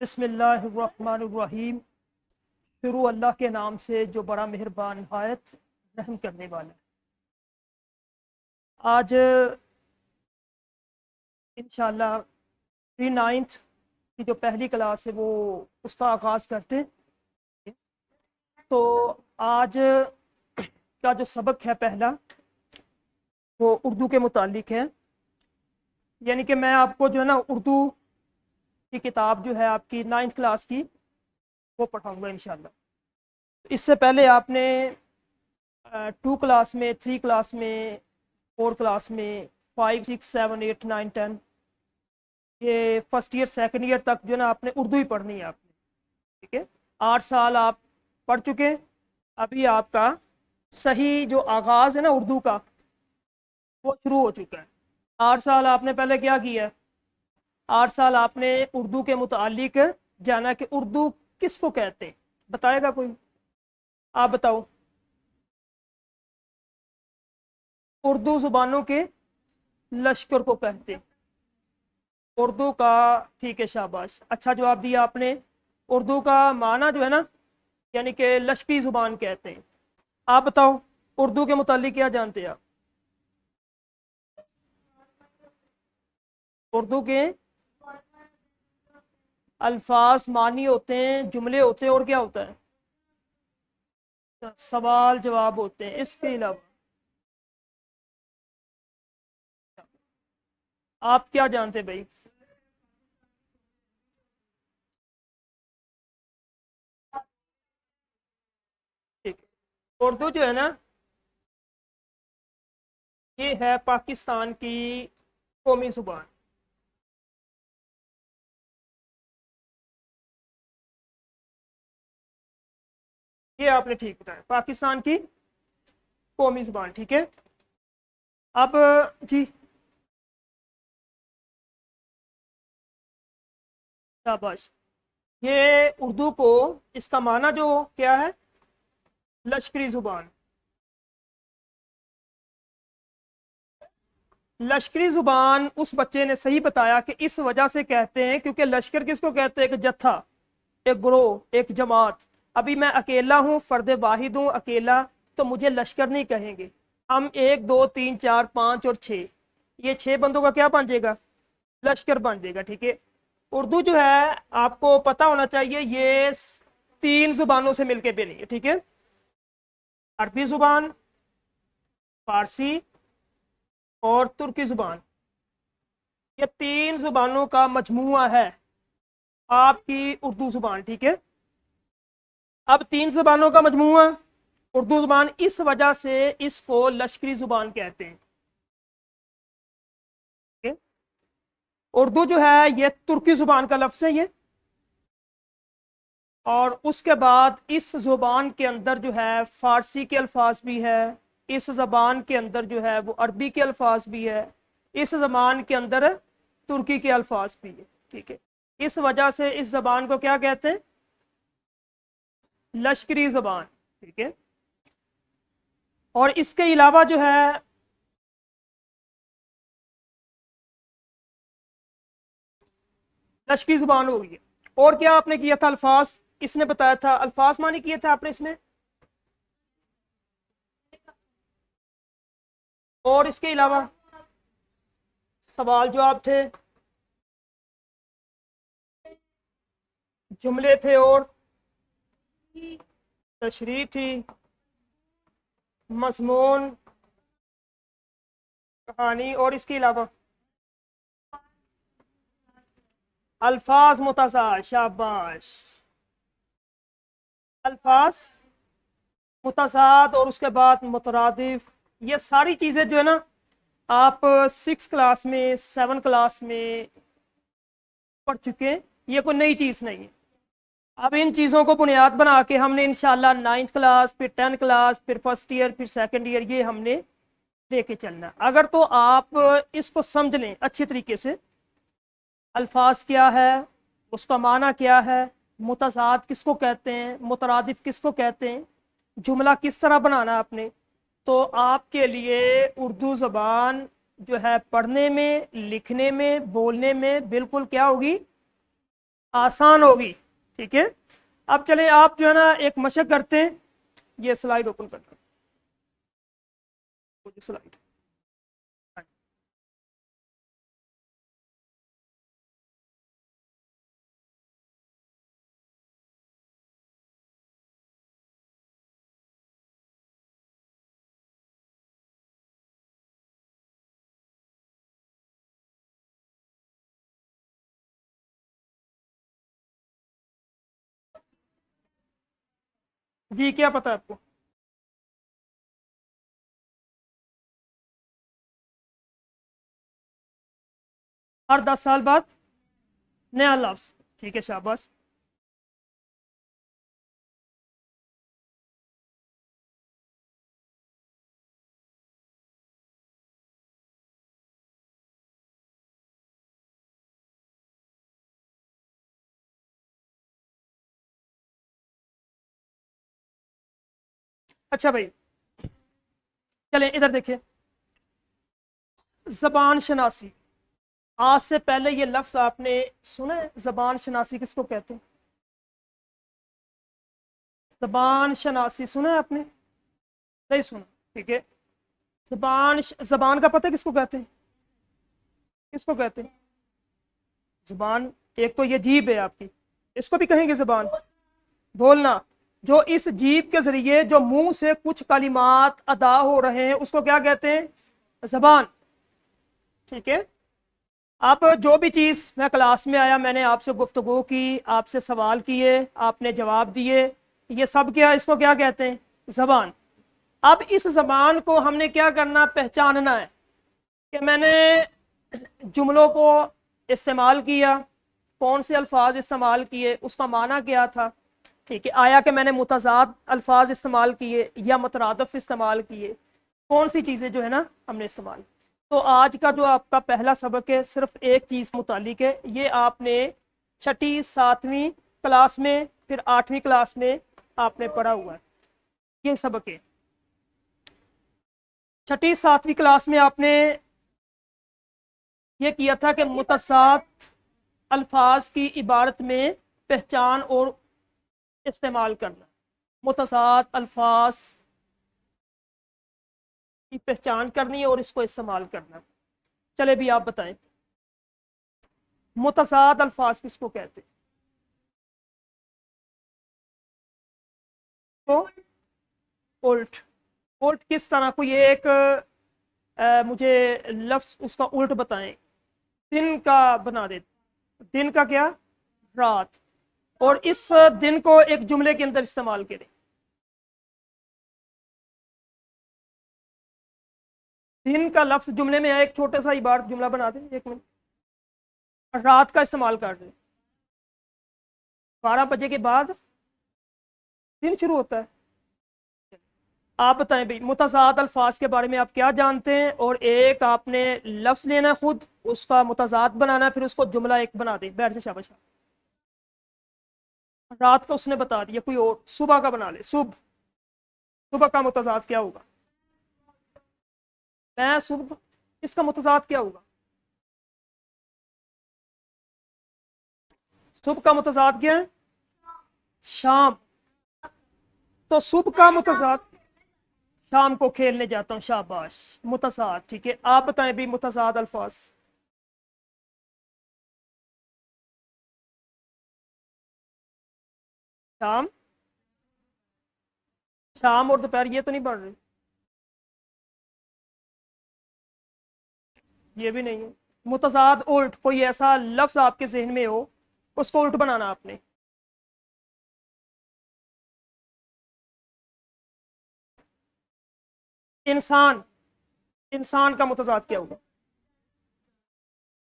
बिस्मिल्लाहिर्रहमानिर्रहीम। शुरू अल्लाह के नाम से जो बड़ा मेहरबान नहायत रहम करने वाला है। आज इंशाल्लाह प्री नाइन्थ की जो पहली क्लास है वो उसका आगाज़ करते हैं। तो आज का जो सबक है पहला वो उर्दू के मुतालिक है। यानी कि मैं आपको जो है ना उर्दू की किताब जो है आपकी नाइन्थ क्लास की वो पढ़ाऊँगा इंशाल्लाह। इससे पहले आपने 2 क्लास में, 3 क्लास में, 4 क्लास में, 5, 6, 7, 8, 9, 10 ये फर्स्ट ईयर सेकंड ईयर तक जो है ना आपने उर्दू ही पढ़नी है आपने। ठीक है, 8 साल आप पढ़ चुके। अभी आपका सही जो आगाज़ है ना उर्दू का वो शुरू हो चुका है। 8 साल आपने पहले क्या किया है? 8 साल आपने उर्दू के मुतालिक जाना कि उर्दू किसको कहते हैं। बताएगा कोई? आप बताओ। उर्दू जुबानों के लश्कर को कहते हैं। उर्दू का, ठीक है, शाबाश, अच्छा जवाब दिया आपने। उर्दू का माना जो है ना यानी कि लश्करी जुबान कहते हैं। आप बताओ उर्दू के मुतालिक क्या जानते हैं आप? उर्दू के अल्फाज मानी होते हैं, जुमले होते हैं, और क्या होता है? सवाल जवाब होते हैं। इसके अलावा आप क्या जानते हैं भाई? ठीक है, उर्दू जो है ना ये है पाकिस्तान की कौमी जुबान। ये आपने ठीक बताया, पाकिस्तान की कौमी जुबान। ठीक है, अब जी, शाबाश। ये उर्दू को, इसका माना जो क्या है? लश्करी जुबान। लश्करी जुबान उस बच्चे ने सही बताया कि इस वजह से कहते हैं क्योंकि लश्कर किसको कहते हैं? एक जत्था, एक ग्रोह, एक जमात। अभी मैं अकेला हूं, फर्द वाहिद हूं, अकेला, तो मुझे लश्कर नहीं कहेंगे। हम 1, 2, 3, 4, 5 और 6, ये 6 बंदों का क्या बन जाएगा? लश्कर बन जाएगा। ठीक है, उर्दू जो है आपको पता होना चाहिए ये 3 जुबानों से मिलके बनी है। ठीक है, अरबी जुबान, फारसी और तुर्की जुबान। ये 3 जुबानों का मजमुआ है आपकी उर्दू जुबान। ठीक है, अब 3 जुबानों का मजमुआ उर्दू जुबान, इस वजह से इसको लश्करी जुबान कहते हैं। ठीक है? उर्दू जो है ये तुर्की जुबान का लफ्ज है ये। और उसके बाद इस जुबान के अंदर जो है फारसी के अल्फाज भी है, इस जबान के अंदर जो है वो अरबी के अल्फाज भी है, इस जबान के अंदर तुर्की के अल्फाज भी है। ठीक है, इस वजह से इस जबान को क्या कहते हैं? लश्करी जबान। ठीक है, और इसके अलावा जो है लश्करी जुबान हो गई है। और क्या आपने किया था? अल्फाज इसने बताया था, अल्फाज मानी किए थे आपने इसमें। और इसके अलावा सवाल जवाब थे, जुमले थे, और तशरीह थी, मजमून, कहानी, और इसके अलावा अल्फाज मुतज़ाद। शाबाश, अल्फाज मुतज़ाद और उसके बाद मुतरादिफ। ये सारी चीज़ें जो है ना आप 6 क्लास में, 7 क्लास में पढ़ चुके हैं। ये कोई नई चीज़ नहीं है। अब इन चीज़ों को बुनियाद बना के हमने इंशाल्लाह 9th क्लास, फिर 10th क्लास, फिर फर्स्ट ईयर, फिर सेकंड ईयर, ये हमने लेके चलना। अगर तो आप इसको समझ लें अच्छे तरीके से, अल्फाज क्या है, उसका माना क्या है, मुतज़ाद किसको कहते हैं, मुतरादिफ किसको कहते हैं, जुमला किस तरह बनाना है आपने, तो आपके लिए उर्दू ज़बान जो है पढ़ने में, लिखने में, बोलने में बिल्कुल क्या होगी? आसान होगी। ठीक है, अब चले आप जो है ना एक मशक करते हैं, ये स्लाइड ओपन करना, स्लाइड। जी क्या पता है आपको? हर 10 साल बाद नया लफ्ज। ठीक है, शाबाश। अच्छा भाई, चले इधर देखिए, जबान शनासी। आज से पहले ये लफ्ज आपने सुना है? जबान शनासी किसको कहते हैं? जबान शनासी सुना है आपने? नहीं सुना? ठीक है, जबान का पता है किसको कहते हैं? किसको कहते हैं? जुबान, एक तो ये जीभ है आपकी, इसको भी कहेंगे जबान। बोलना, जो इस जीभ के जरिए जो मुंह से कुछ कलिमात अदा हो रहे हैं उसको क्या कहते हैं? जबान। ठीक है, आप जो भी चीज़, मैं क्लास में आया, मैंने आपसे गुफ्तगू की, आपसे सवाल किए, आपने जवाब दिए, ये सब क्या, इसको क्या कहते हैं? जबान। अब इस जबान को हमने क्या करना, पहचानना है कि मैंने जुमलों को इस्तेमाल किया, कौन से अल्फाज इस्तेमाल किए, उसका माना क्या था। ठीक है, आया कि मैंने मुतज़ाद अल्फाज इस्तेमाल किए या मुतरादफ इस्तेमाल किए, कौन सी चीज़ें जो है ना हमने इस्तेमाल। तो आज का जो आपका पहला सबक है सिर्फ एक चीज़ मुतालिक है, ये आपने छठी सातवीं क्लास में, फिर 8वीं क्लास में आपने पढ़ा हुआ है। ये सबक है, छठी सातवीं क्लास में आपने ये किया था कि मुतसाद अल्फाज की इबारत में पहचान और इस्तेमाल करना। मुतसाद अल्फाज की पहचान करनी है और इसको इस्तेमाल करना। चले भी आप बताएं, मुतसाद अल्फाज किसको कहते हैं? तो उल्ट। उल्ट किस तरह? कोई एक मुझे लफ्ज उसका उल्ट बताएं। दिन का बना दे, दिन का क्या? रात। और इस दिन को एक जुमले के अंदर इस्तेमाल करें। दिन का लफ्ज जुमले में है, एक छोटा सा इबारत जुमला बना दें, 1 मिनट। रात का इस्तेमाल कर दें, 12 बजे के बाद दिन शुरू होता है। आप बताएं भाई, मुतज़ाद अल्फाज के बारे में आप क्या जानते हैं? और एक आपने लफ्ज लेना खुद, उसका मुतज़ाद बनाना, फिर उसको जुमला एक बना दें। बैठ से शाबाश। रात का उसने बता दिया, कोई और सुबह का बना ले। सुबह, सुबह का मुतज़ाद क्या होगा? मैं सुबह, इसका मुतज़ाद क्या होगा? सुबह का मुतज़ाद क्या है? शाम। तो सुबह का मुतज़ाद, शाम को खेलने जाता हूँ, शाबाश। मुतज़ाद। ठीक है, आप बताएं भी मुतज़ाद अल्फाज। शाम, शाम और दोपहर, ये तो नहीं बढ़ रही, ये भी नहीं है। मुतज़ाद उल्ट, कोई ऐसा लफ्ज आपके जहन में हो, उसको उल्ट बनाना आपने। इंसान, इंसान का मुतज़ाद क्या होगा?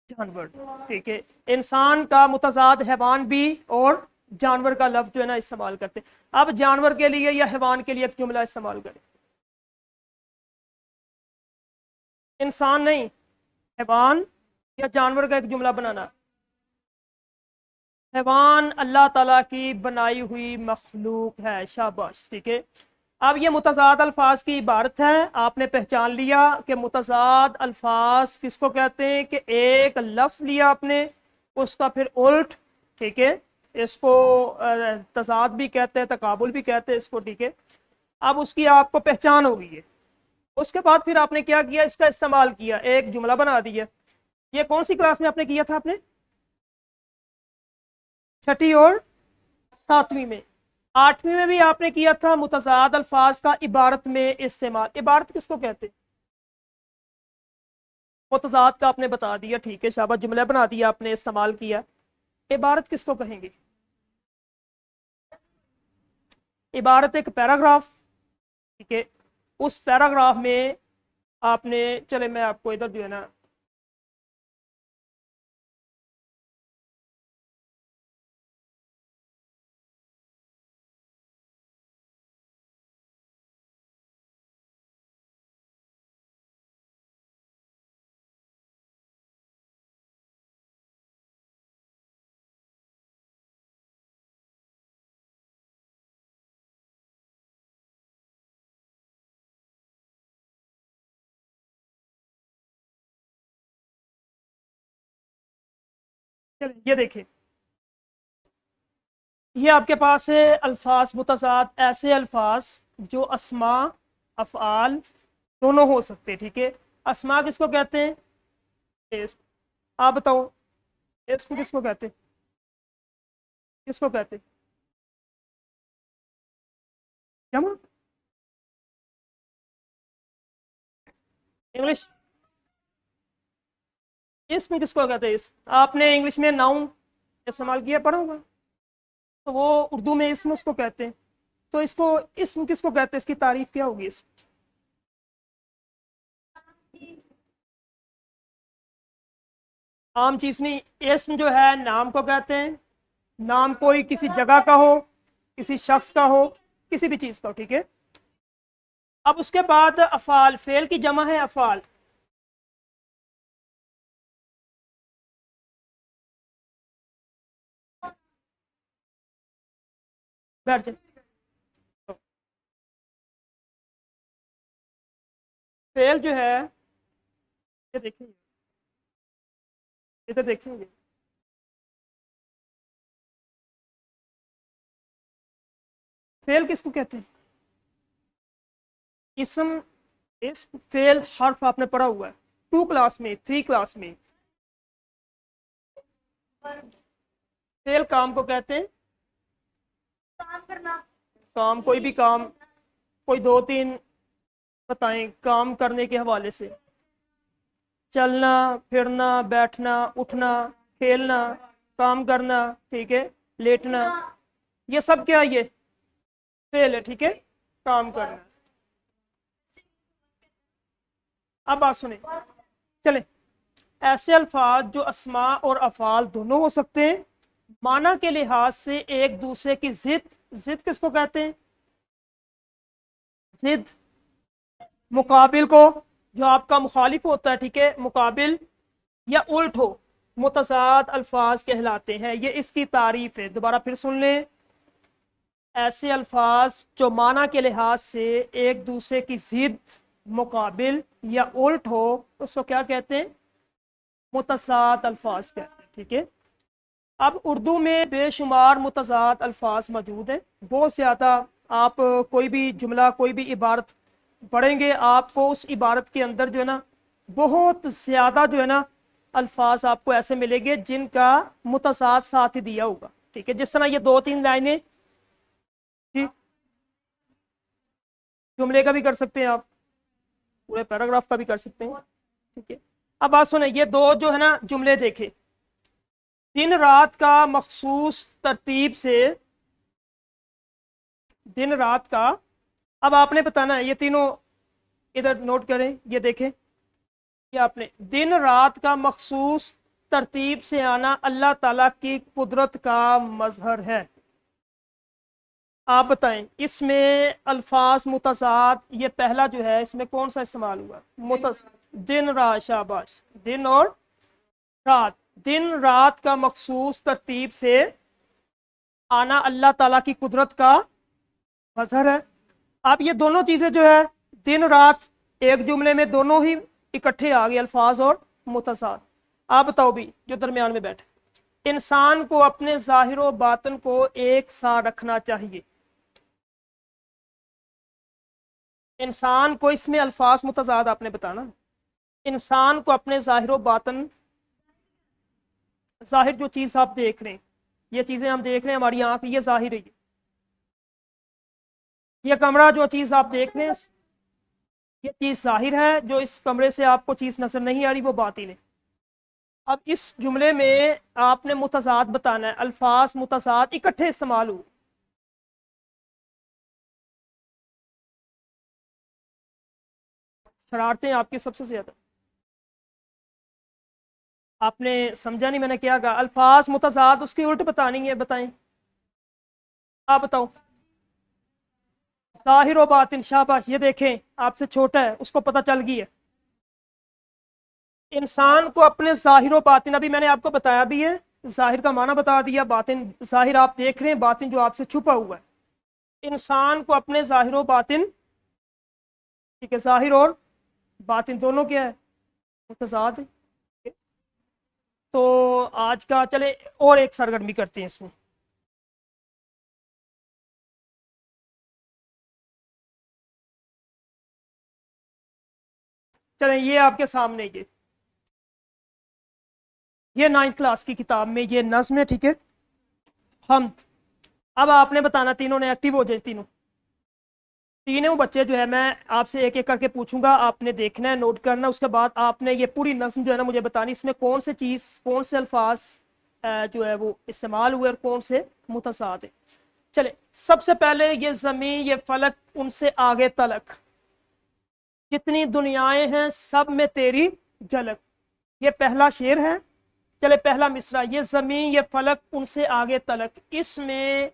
जानवर। ठीक है, इंसान का मुतज़ाद हैवान भी, और जानवर का लफ्ज जो है ना इस्तेमाल करते। अब जानवर के लिए या हैवान के लिए एक जुमला इस्तेमाल करें। इंसान नहीं, हैवान या जानवर का एक जुमला बनाना। हैवान अल्लाह ताला की बनाई हुई मखलूक है, शाबाश। ठीक है, अब ये मुतज़ाद अल्फाज की इबारत है, आपने पहचान लिया कि मुतज़ाद अल्फाज किसको कहते हैं, कि एक लफ्ज लिया आपने, उसका फिर उल्ट। ठीक है, इसको तजाद भी कहते हैं, तकाबुल भी कहते हैं इसको, ठीक है। अब उसकी आपको पहचान हो गई है। उसके बाद फिर आपने क्या किया, इसका इस्तेमाल किया, एक जुमला बना दिया। ये कौन सी क्लास में आपने किया था? आपने छठी और सातवीं में। आठवीं में भी आपने किया था मुतज़ाद अल्फाज का इबारत में इस्तेमाल। इबारत किसको कहते हैं? मुतज़ाद का आपने बता दिया, ठीक है, शाबाश, जुमला बना दिया आपने, इस्तेमाल किया। इबारत किसको कहेंगे? इबारत एक पैराग्राफ, ठीक है। उस पैराग्राफ में आपने, चले मैं आपको इधर जो है ना, चले ये देखें, ये आपके पास है अल्फाज मुतज़ाद, ऐसे अल्फाज जो अस्मा अफ़आल दोनों हो सकते हैं, ठीक है। अस्मा किसको कहते हैं? इस्म। आप बताओ, इस्म किसको कहते हैं? किसको कहते हैं? जमा। इंग्लिश इस्म किसको कहते हैं? इस्म आपने इंग्लिश में नाउन इस्तेमाल किया, पढ़ा होगा, तो वो उर्दू में इस्म उसको कहते हैं। तो इसको इस्म किसको कहते हैं? इसकी तारीफ क्या होगी? इस्म आम चीज नहीं, इस्म जो है नाम को कहते हैं। नाम कोई किसी जगह का हो, किसी शख्स का हो, किसी भी चीज का हो, ठीक है। अब उसके बाद अफाल, फेल की जमा है अफाल। बैठ जाए। फेल जो है, ये देखेंगे, इधर देखेंगे, फेल किसको कहते हैं? इसम, इस्म, फेल, हर्फ आपने पढ़ा हुआ है 2 क्लास में, 3 क्लास में। फेल काम को कहते हैं, काम करना। काम, कोई भी काम, कोई 2-3 बताएं काम करने के हवाले से। चलना, फिरना, बैठना, उठना, खेलना, काम करना, ठीक है, लेटना, ये सब क्या है? ये फेल है, ठीक है, काम करना। अब बात सुने, चले, ऐसे अल्फाज जो अस्मा और अफाल दोनों हो सकते हैं, माना के लिहाज से एक दूसरे की जिद, जिद किसको कहते हैं? जिद मुकाबिल को, जो आपका मुखालिफ होता है, ठीक है, मुकाबिल या उल्ट हो, मुतज़ाद अल्फाज कहलाते हैं। ये इसकी तारीफ है। दोबारा फिर सुन लें, ऐसे अल्फाज जो माना के लिहाज से एक दूसरे की जिद, मुकाबिल या उल्ट हो, उसको क्या कहते हैं? मुतज़ाद अल्फाज कहते हैं, ठीक है। अब उर्दू में बेशुमार मुतज़ाद अल्फाज मौजूद हैं, बहुत ज़्यादा। आप कोई भी जुमला, कोई भी इबारत पढ़ेंगे, आपको उस इबारत के अंदर जो है ना बहुत ज़्यादा जो है ना अल्फाज आपको ऐसे मिलेंगे जिनका मुतज़ाद साथ ही दिया होगा, ठीक है। जिस तरह ये 2-3 लाइनें, ठीक, जुमले का भी कर सकते हैं आप, पूरे पैराग्राफ का भी कर सकते हैं, ठीक है। अब बात सुने, ये दो जो है ना जुमले देखे, दिन रात का मखसूस तरतीब से, दिन रात का, अब आपने बताना है, ये तीनों इधर नोट करें, ये देखें, ये आपने दिन रात का मखसूस तरतीब से आना अल्लाह ताला की कुदरत का मजहर है। आप बताएं, इसमें अल्फाज मुतज़ाद, ये पहला जो है, इसमें कौन सा इस्तेमाल हुआ? दिन रात, शाबाश, दिन और रात। दिन रात का मखसूस तरतीब से आना अल्लाह ताला की कुदरत का मजहर है। अब ये दोनों चीजें जो है, दिन रात, एक जुमले में दोनों ही इकट्ठे आ गए, अल्फाज और मुतज़ाद। आप बताओ भी, जो दरमियान में बैठे, इंसान को अपने जाहिर व बातिन को एक सा रखना चाहिए। इंसान को, इसमें अल्फाज मुतजाद आपने बताना। इंसान को अपने जाहिर व बातिन, जाहिर जो चीज आप देख रहे हैं, ये चीजें हम देख रहे हैं, हमारी आंख, ये जाहिर है। ये कमरा जो चीज आप देख रहे हैं, ये चीज जाहिर है। जो इस कमरे से आपको चीज नजर नहीं आ रही वो बातिन है। अब इस जुमले में आपने मुतजाद बताना है, अल्फाज मुतजाद इकट्ठे इस्तेमाल हो। शरारतें आपकी सबसे ज्यादा। आपने समझा नहीं मैंने क्या कहा? अल्फाज मुतजाद उसकी उल्ट बतानी है, बताएं। आप बताओ। जाहिर व बातिन, शाबाश। ये देखें, आपसे छोटा है, उसको पता चल गई है। इंसान को अपने जाहिर व बातिन, अभी मैंने आपको बताया भी है, जाहिर का माना बता दिया, बातिन जाहिर आप देख रहे हैं, बातिन जो आपसे छुपा हुआ है। इंसान को अपने जाहिर व बातिन, ठीक है, जाहिर और बातिन दोनों क्या है? मुतजाद है। तो आज का चले और एक सरगर्मी करते हैं इसमें। चले, ये आपके सामने ये 9th क्लास की किताब में ये नज्म है, ठीक है, हम। अब आपने बताना, तीनों ने एक्टिव हो जाए, तीनों बच्चे जो है, मैं आपसे एक एक करके पूछूंगा, आपने देखना है, नोट करना, उसके बाद आपने ये पूरी नज्म जो है ना मुझे बतानी, इसमें कौन से चीज, कौन से अल्फाज जो है वो इस्तेमाल हुए और कौन से मुतसाद है। चले, सबसे पहले ये जमीन, ये फलक, उनसे आगे तलक, जितनी दुनियाएं हैं सब में तेरी झलक। ये पहला शेर है। चले, पहला मिसरा, ये जमीन, ये फलक, उनसे आगे तलक, इसमें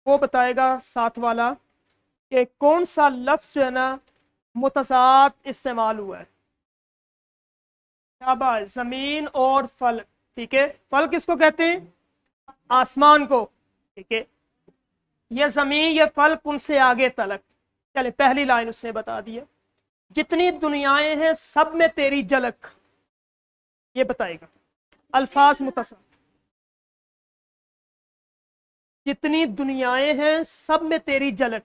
वो बताएगा साथ वाला कि कौन सा लफ्ज जो है ना मुतसाद इस्तेमाल हुआ है। शाबाश, जमीन और फल, ठीक है। फल किसको कहते हैं? आसमान को, ठीक है। ये जमीन, ये फल, उनसे आगे तलक। चले, पहली लाइन उसने बता दिया, जितनी दुनियाएं हैं सब में तेरी झलक, ये बताएगा। अल्फाज मुतसाद, जितनी दुनियाएं हैं सब में तेरी झलक।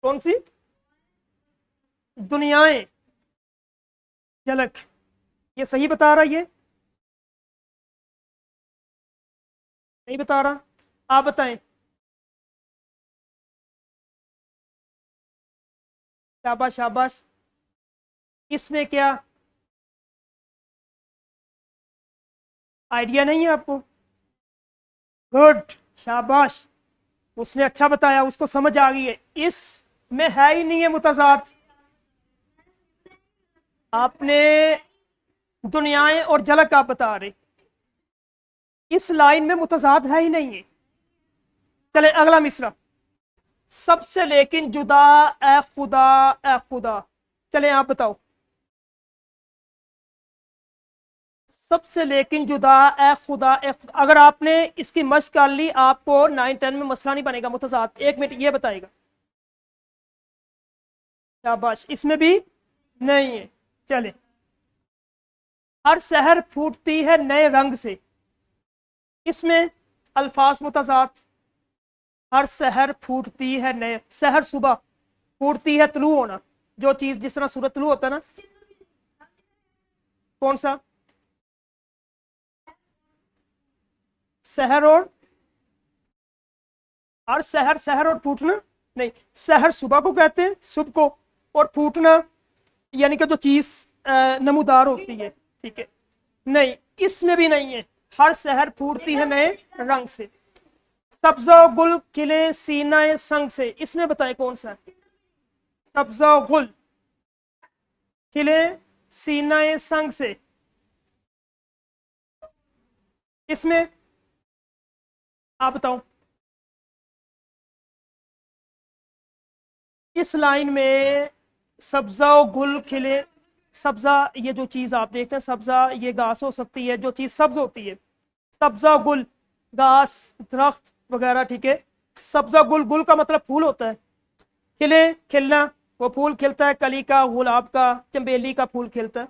कौन सी दुनियाएं? झलक, ये सही बता रहा, ये नहीं बता रहा, आप बताएं। शाबाश शाबाश। इसमें क्या आइडिया नहीं है आपको? गुड, शाबाश। उसने अच्छा बताया, उसको समझ आ गई है, इसमें है ही नहीं है मुतजाद। आपने दुनियाएं और झलक आप बता रहे, इस लाइन में मुतजाद है ही नहीं है। चले, अगला मिसरा, सबसे लेकिन जुदा ए खुदा, ए खुदा। चले, आप बताओ। सबसे लेकिन जुदा ए खुदा, ए खुदा। अगर आपने इसकी मशक कर ली, आपको 9-10 में मसला नहीं बनेगा मुतजाद। 1 मिनट, ये बताएगा। शाबाश, इसमें भी नहीं है। चले, हर शहर फूटती है नए रंग से, इसमें अल्फाज मुतजाद। हर शहर फूटती है नए, शहर सुबह, फूटती है तलू होना, जो चीज जिस तरह सूरज तलू होता है ना। कौन सा? शहर और, हर शहर, शहर और फूटना नहीं। शहर सुबह को कहते हैं, सुबह को, और फूटना यानी कि जो चीज नमूदार होती है, ठीक है। नहीं, इसमें भी नहीं है। हर शहर फूटती है नए रंग से, सब्जा गुल खिले सीना संग से, इसमें बताएं कौन सा? सब्जा गुल खिले सीना संग से, इसमें आप बताओ। इस लाइन में सब्जा गुल खिले, सब्जा ये जो चीज आप देखते हैं, सब्जा ये घास हो सकती है, जो चीज सब्ज होती है। सब्जा गुल, घास, दरख्त वगैरह, ठीक है। सब्जा गुल, गुल का मतलब फूल होता है। खिले, खिलना, वो फूल खिलता है कली का, गुलाब का, चंबेली का फूल खिलता है।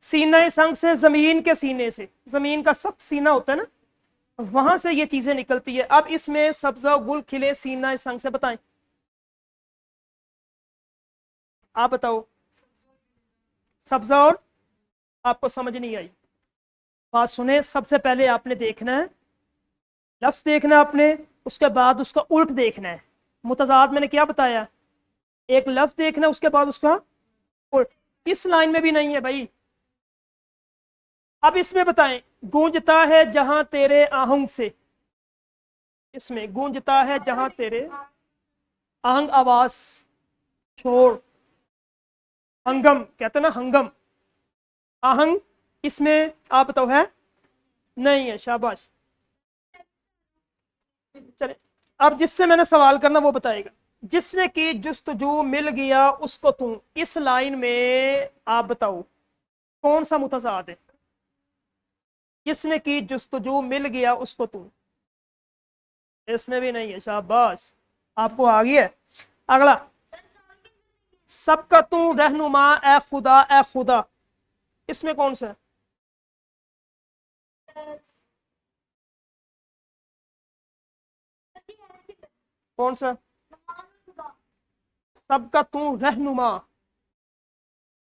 सीना संग से, जमीन के सीने से, जमीन का सख्त सीना होता है ना, वहां से ये चीजें निकलती है। अब इसमें सब्जा गुल खिले सीना संग से, बताएं आप बताओ। सब्जा और, आपको समझ नहीं आई बात, सुने। सबसे पहले आपने देखना है, लफ्ज देखना है आपने, उसके बाद उसका उल्ट देखना है। मुतजाद मैंने क्या बताया, एक लफ्ज देखना है उसके बाद उसका उल्ट। इस लाइन में भी नहीं है भाई। अब इसमें बताएं, गूंजता है जहां तेरे आहंग से, इसमें गूंजता है जहां तेरे आहंग, आवाज, शोर, हंगम कहते ना, हंगम, आहंग, इसमें आप बताओ है, नहीं है, शाबाश। चले, अब जिससे मैंने सवाल करना वो बताएगा। जिसने की जुस्तजू मिल गया उसको तू, इस लाइन में आप बताओ कौन सा मुतज़ाद है। जिसने की जुस्तजू मिल गया उसको तू, इसमें भी नहीं है, शाबाश, आपको आ गया। अगला, सबका तू रहनुमा ए खुदा, ए खुदा, इसमें कौन सा है, कौन सा, सबका तू रहनुमा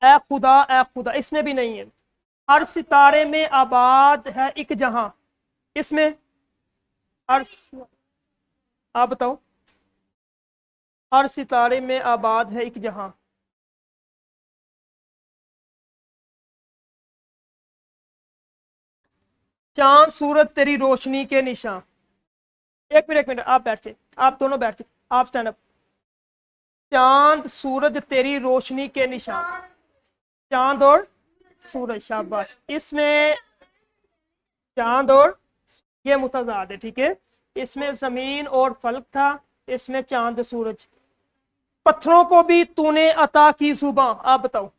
ए खुदा, ए खुदा, इसमें भी नहीं है। हर सितारे में आबाद है एक जहां, इसमें हर, आप बताओ, हर सितारे में आबाद है एक जहां, चांद सूरज तेरी रोशनी के निशान। एक मिनट आप बैठे, आप दोनों बैठे, आप स्टैंड अप। चांद सूरज तेरी रोशनी के निशान, चांद और सूरज, शाबाश। इसमें चांद और, ये मुतज़ाद है, ठीक है। इसमें जमीन और फल्क था, इसमें चांद सूरज। पत्थरों को भी तूने अता की जुबां, आप बताओ।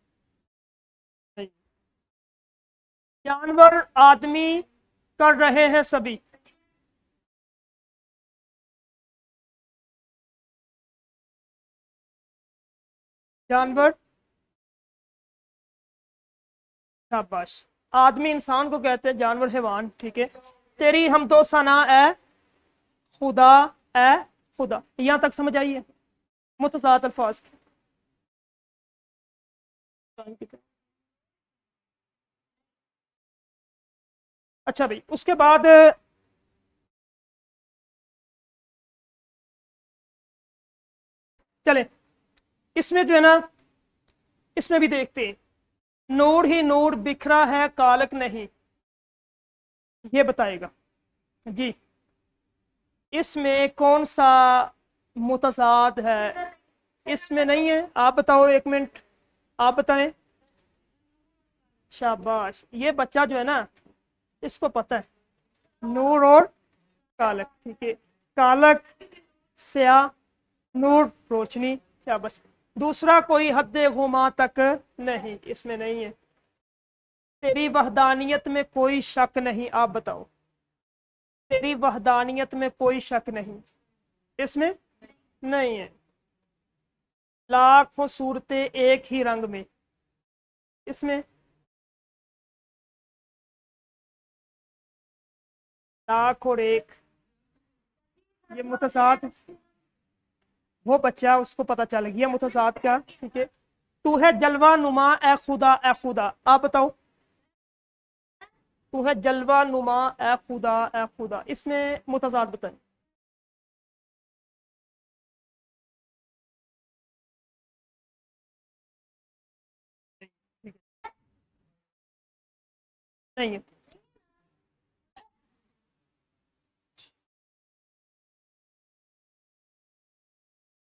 जानवर आदमी कर रहे हैं सभी, जानवर, शाबाश। आदमी इंसान को कहते हैं, जानवर हैवान, ठीक है। तेरी हम तो सना ए खुदा, ए खुदा, यहां तक समझ आई है मुतज़ाद अल्फाज की। अच्छा भाई, उसके बाद चले, इसमें जो है ना, इसमें भी देखते हैं। नूर ही नूर बिखरा है कालक नहीं, ये बताएगा जी। इसमें कौन सा मुतज़ाद है, इसमें नहीं है, आप बताओ, एक मिनट आप बताएं। शाबाश, ये बच्चा जो है ना, इसको पता है नूर और कालक, ठीक है। कालक स्याह, नूर रोशनी, शाबाश। दूसरा, कोई हद गुमा तक नहीं, इसमें नहीं है। तेरी वहदानियत में कोई शक नहीं, आप बताओ। तेरी वहदानियत में कोई शक नहीं, इसमें नहीं है। लाखों सूरतें एक ही रंग में, इसमें लाख और एक, ये मुतज़ाद, वो बच्चा उसको पता चल गया मुतज़ाद का, ठीक है। तू है जलवा नुमा ए खुदा, ए खुदा, आप बताओ। तू है जलवा नुमा ए खुदा, ए खुदा, इसमें मुतज़ाद बताएं। नहीं है।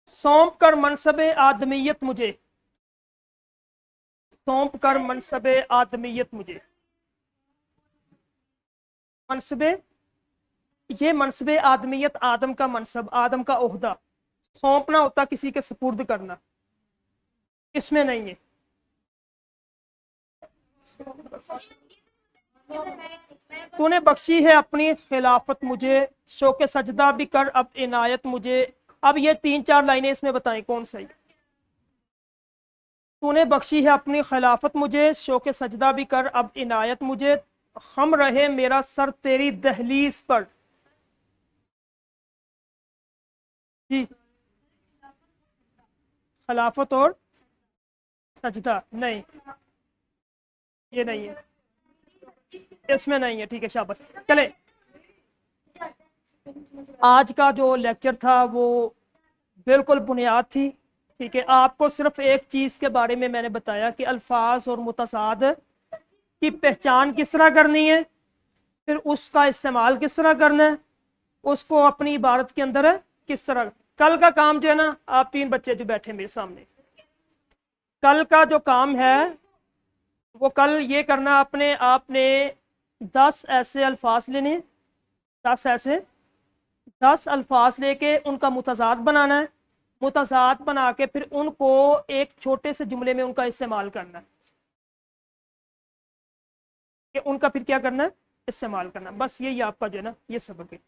सौंप कर मनसबे आदमियत मुझे, सौंप कर मनसबे आदमियत मुझे, मनसबे, ये मनसबे आदमियत, आदम का मनसब, आदम का ओहदा, सौंपना होता किसी के सुपुर्द करना, इसमें नहीं है। तूने बख्शी है अपनी खिलाफत मुझे, शौके सजदा भी कर अब इनायत मुझे। अब ये 3-4 लाइनें इसमें बताएं कौन सा है। तूने बख्शी है अपनी खिलाफत मुझे, शौक सजदा भी कर अब इनायत मुझे, खम रहे मेरा सर तेरी दहलीज पर। जी, खिलाफत और सजदा नहीं, ये नहीं है, इसमें नहीं है। ठीक है, शाबाश। चले, आज का जो लेक्चर था वो बिल्कुल बुनियाद थी। ठीक है, आपको सिर्फ एक चीज के बारे में मैंने बताया कि अल्फाज और मुतसाद की पहचान किस तरह करनी है, फिर उसका इस्तेमाल किस तरह करना है, उसको अपनी इबारत के अंदर किस तरह। कल का काम जो है ना, आप 3 बच्चे जो बैठे मेरे सामने, कल का जो काम है वो कल ये करना, आपने आपने 10 ऐसे अल्फाज लेने, 10 ऐसे 10 अल्फाज लेके उनका मुतजाद बनाना है, मुतजाद बना के फिर उनको एक छोटे से जुमले में उनका इस्तेमाल करना है, कि उनका फिर क्या करना है, इस्तेमाल करना। बस यही आपका जो है ना ये सबक है।